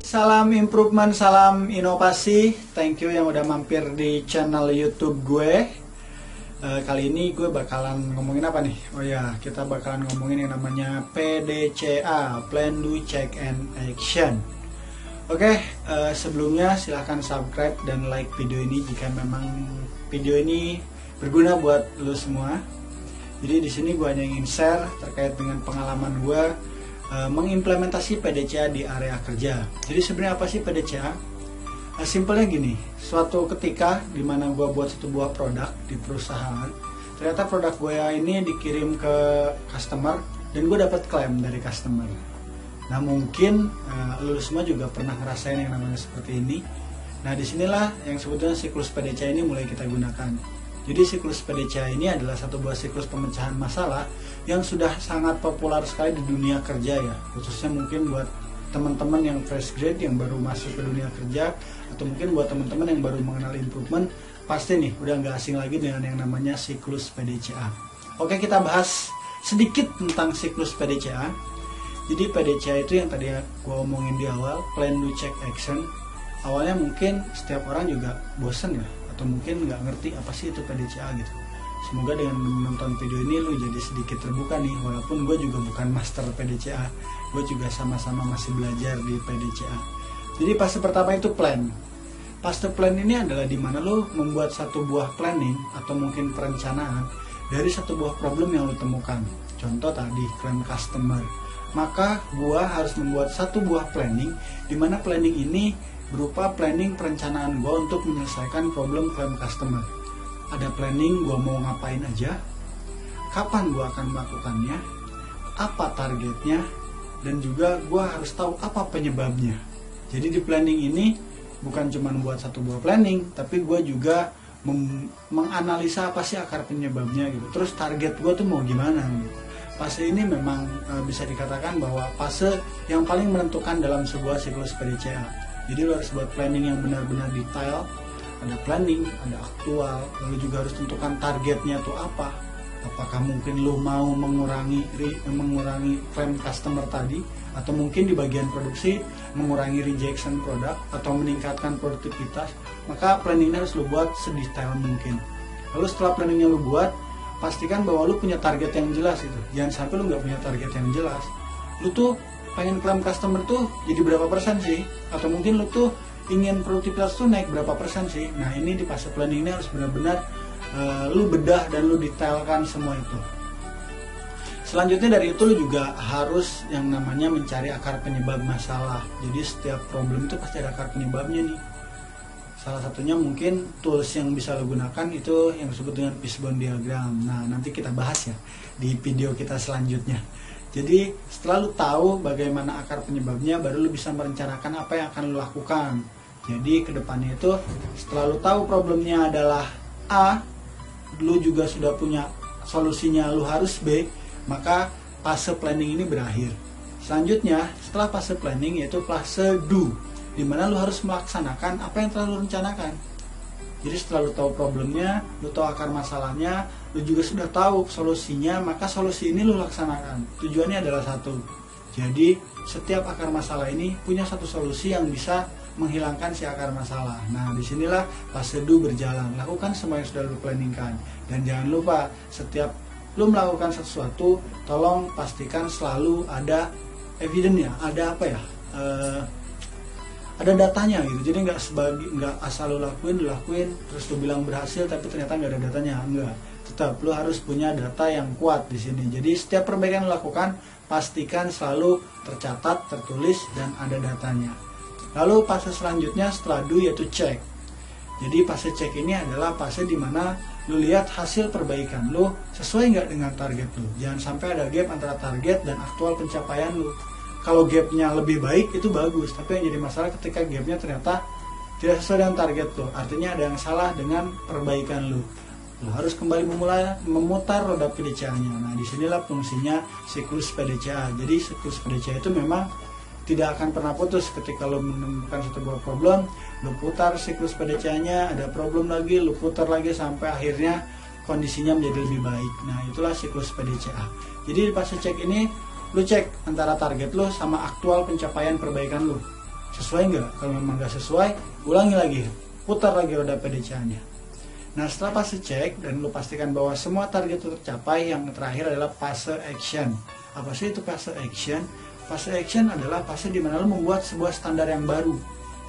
Salam improvement, salam inovasi. Thank you yang udah mampir di channel YouTube gue. Kali ini gue bakalan ngomongin apa nih? Oh ya, kita bakalan ngomongin yang namanya PDCA, Plan, Do, Check, and Action. Oke, sebelumnya silahkan subscribe dan like video ini jika memang video ini berguna buat lo semua. Jadi di sini gue hanya ingin share terkait dengan pengalaman gue mengimplementasi PDCA di area kerja. Jadi sebenarnya apa sih PDCA? Simpelnya gini, suatu ketika dimana gue buat satu buah produk di perusahaan, ternyata produk gue ini dikirim ke customer dan gue dapat klaim dari customer. Nah mungkin lu semua juga pernah ngerasain yang namanya seperti ini. Nah disinilah yang sebetulnya siklus PDCA ini mulai kita gunakan. Jadi siklus PDCA ini adalah satu buah siklus pemecahan masalah yang sudah sangat populer sekali di dunia kerja ya, khususnya mungkin buat teman-teman yang fresh grade yang baru masuk ke dunia kerja, atau mungkin buat teman-teman yang baru mengenal improvement, pasti nih udah nggak asing lagi dengan yang namanya siklus PDCA. Oke, kita bahas sedikit tentang siklus PDCA. Jadi PDCA itu yang tadi gue omongin di awal, Plan, Do, Check, Action. Awalnya mungkin setiap orang juga bosen ya, atau mungkin nggak ngerti apa sih itu PDCA gitu. Semoga dengan menonton video ini lu jadi sedikit terbuka nih, walaupun gue juga bukan master PDCA, gue juga sama-sama masih belajar di PDCA. Jadi fase pertama itu plan. Fase plan ini adalah dimana lu membuat satu buah planning atau mungkin perencanaan dari satu buah problem yang lu temukan. Contoh tadi klaim customer, maka gue harus membuat satu buah planning, dimana planning ini berupa planning perencanaan gue untuk menyelesaikan problem klaim customer. Ada planning gue mau ngapain aja, kapan gue akan melakukannya, apa targetnya, dan juga gue harus tahu apa penyebabnya. Jadi di planning ini bukan cuma buat satu buah planning, tapi gue juga menganalisa apa sih akar penyebabnya gitu. Terus target gue tuh mau gimana gitu. Fase ini memang bisa dikatakan bahwa fase yang paling menentukan dalam sebuah siklus PDCA. Jadi lo harus buat planning yang benar-benar detail. Ada planning, ada aktual, lalu juga harus tentukan targetnya tuh apa. Apakah mungkin lo mau mengurangi klaim customer tadi, atau mungkin di bagian produksi mengurangi rejection produk atau meningkatkan produktivitas. Maka planningnya harus lo buat sedetail mungkin. Lalu setelah planningnya lo buat, pastikan bahwa lo punya target yang jelas itu. Jangan sampai lo nggak punya target yang jelas. Lo tuh pengen klaim customer tuh jadi berapa persen sih, atau mungkin lo tuh ingin produktivitas tuh naik berapa persen sih. Nah ini di fase planning ini harus benar-benar lu bedah dan lu detailkan semua itu. Selanjutnya dari itu lu juga harus yang namanya mencari akar penyebab masalah. Jadi setiap problem itu pasti ada akar penyebabnya nih. Salah satunya mungkin tools yang bisa lo gunakan itu yang disebut dengan fishbone diagram. Nah nanti kita bahas ya di video kita selanjutnya. Jadi setelah lu tahu bagaimana akar penyebabnya, baru lu bisa merencanakan apa yang akan lu lakukan. Jadi kedepannya itu setelah lu tahu problemnya adalah A, lu juga sudah punya solusinya, lu harus B, maka fase planning ini berakhir. Selanjutnya setelah fase planning yaitu fase do, dimana lu harus melaksanakan apa yang telah lu rencanakan. Jadi setelah lu tahu problemnya, lu tahu akar masalahnya, lu juga sudah tahu solusinya, maka solusi ini lu laksanakan. Tujuannya adalah satu. Jadi setiap akar masalah ini punya satu solusi yang bisa menghilangkan si akar masalah. Nah disinilah fase do berjalan. Lakukan semua yang sudah lu planningkan. Dan jangan lupa setiap lu melakukan sesuatu, tolong pastikan selalu ada evidence-nya, ada apa ya? Ada datanya gitu. Jadi nggak asal lo dilakuin terus lo bilang berhasil tapi ternyata nggak ada datanya. Enggak, tetap lo harus punya data yang kuat di sini. Jadi setiap perbaikan lo lakukan pastikan selalu tercatat, tertulis, dan ada datanya. Lalu fase selanjutnya setelah do yaitu check. Jadi fase check ini adalah fase dimana lo lihat hasil perbaikan lo sesuai nggak dengan target lo. Jangan sampai ada gap antara target dan aktual pencapaian lo. Kalau gapnya lebih baik itu bagus, tapi yang jadi masalah ketika gapnya ternyata tidak sesuai dengan target lo. Artinya ada yang salah dengan perbaikan lo. Lo harus kembali memutar roda PDCA-nya. Nah disinilah fungsinya siklus PDCA. Jadi siklus PDCA itu memang tidak akan pernah putus. Ketika lo menemukan satu buah problem, lo putar siklus PDCA-nya, ada problem lagi, lo putar lagi sampai akhirnya kondisinya menjadi lebih baik. Nah itulah siklus PDCA. Jadi di fase cek ini lu cek antara target lu sama aktual pencapaian perbaikan lu. sesuai nggak. Kalau memang nggak sesuai, ulangi lagi, putar lagi roda PDCA-nya. Nah, setelah fase cek dan lu pastikan bahwa semua target itu tercapai, yang terakhir adalah fase action. Apa sih itu fase action? Fase action adalah fase di mana lu membuat sebuah standar yang baru.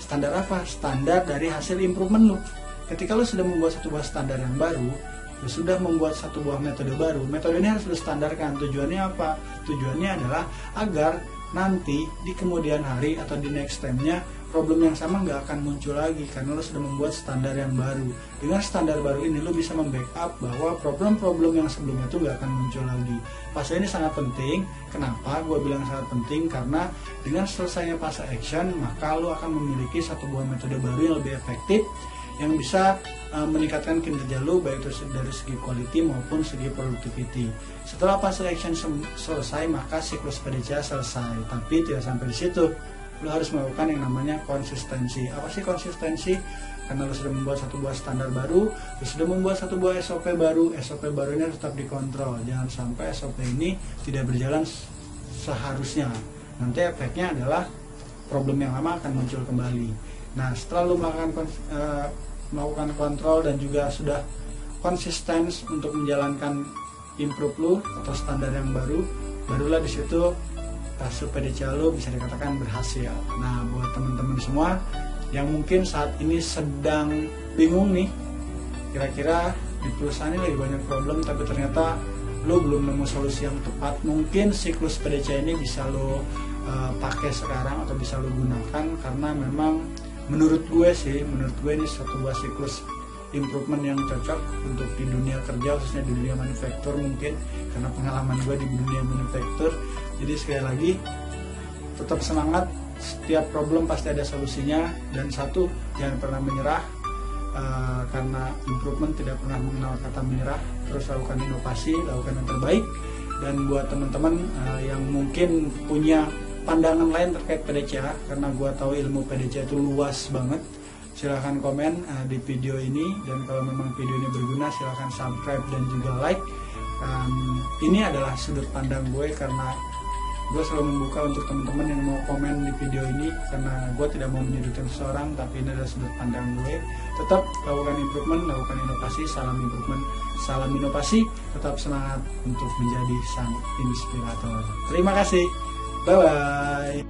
Standar apa? Standar dari hasil improvement lu. Ketika lu sudah membuat satu buah standar yang baru, lu sudah membuat satu buah metode baru. Metode ini harus lu standarkan. Tujuannya apa? Tujuannya adalah agar nanti di kemudian hari atau di next time-nya problem yang sama nggak akan muncul lagi, karena lo sudah membuat standar yang baru. Dengan standar baru ini lo bisa membackup bahwa problem-problem yang sebelumnya itu nggak akan muncul lagi. Fase ini sangat penting. Kenapa gue bilang sangat penting? Karena dengan selesainya fase action, maka lo akan memiliki satu buah metode baru yang lebih efektif, yang bisa meningkatkan kinerja lo, baik itu dari segi quality maupun segi productivity. Setelah fase action selesai, maka siklus PDCA selesai. Tapi tidak sampai di situ, lo harus melakukan yang namanya konsistensi. Apa sih konsistensi? Karena lo sudah membuat satu buah standar baru, lo sudah membuat satu buah SOP baru. SOP barunya tetap dikontrol. Jangan sampai SOP ini tidak berjalan seharusnya. Nanti efeknya adalah problem yang lama akan muncul kembali. Nah, setelah lo melakukan kontrol dan juga sudah konsisten untuk menjalankan improve lu atau standar yang baru, barulah di situ fase PDCA lu bisa dikatakan berhasil. Nah, buat teman-teman semua yang mungkin saat ini sedang bingung nih, kira-kira di perusahaan ini lagi banyak problem tapi ternyata lu belum nemu solusi yang tepat, mungkin siklus PDCA ini bisa lu pakai sekarang atau bisa lu gunakan, karena memang menurut gue ini suatu buah siklus improvement yang cocok untuk di dunia kerja, khususnya di dunia manufaktur mungkin, karena pengalaman gue di dunia manufaktur. Jadi sekali lagi, tetap semangat, setiap problem pasti ada solusinya, dan satu, jangan pernah menyerah, karena improvement tidak pernah mengenal kata menyerah. Terus lakukan inovasi, lakukan yang terbaik. Dan buat teman-teman yang mungkin punya pandangan lain terkait PDCA, karena gue tahu ilmu PDCA itu luas banget, silahkan komen di video ini. Dan kalau memang video ini berguna, silahkan subscribe dan juga like. Ini adalah sudut pandang gue, karena gue selalu membuka untuk teman-teman yang mau komen di video ini, karena gue tidak mau menyudutkan seseorang, tapi ini adalah sudut pandang gue. Tetap lakukan improvement, lakukan inovasi, salam improvement, salam inovasi. Tetap semangat untuk menjadi sang inspirator. Terima kasih. Bye-bye.